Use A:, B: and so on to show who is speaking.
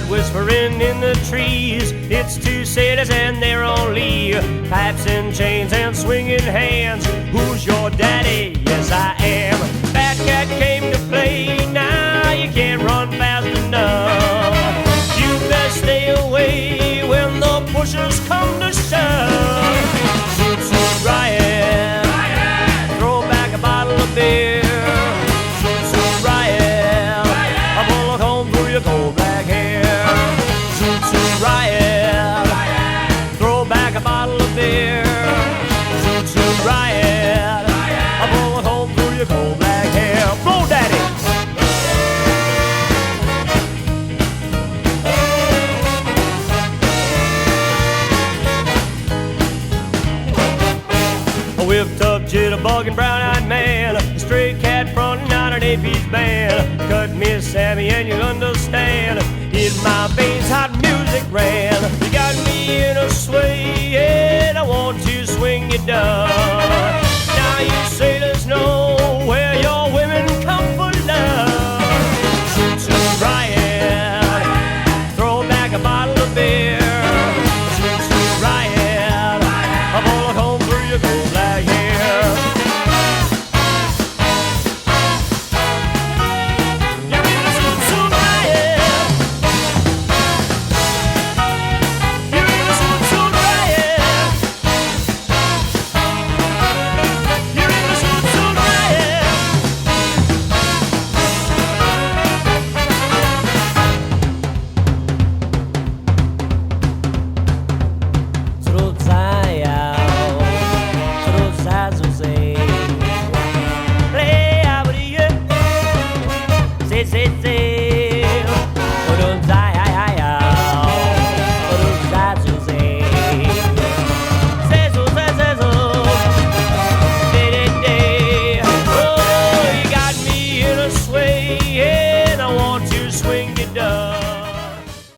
A: whispering in the trees. It's two sailors and they're on leave, pipes and chains and swinging hands. Who's your daddy? Yes, I am. Fat Cat came to play. Now you can't run fast enough. You best stay away when the pushers come to shove. Shoot, shoot, riot. Throw back a bottle of beer. Shoot, shoot, riot. I pull a comb through your cold black hair. Shoot, shoot, riot. Throw back a bottle of beer. Shoot, shoot, riot. I pull a comb through your cold black hair. Blow, daddy. A whipped up, jitterbugging, brown-eyed man, a stray cat fronting out an AP's band. Cut me, Sammy, and you'll understand. In my veins, hot music ran. You got me in a sway, and I want to swing you down.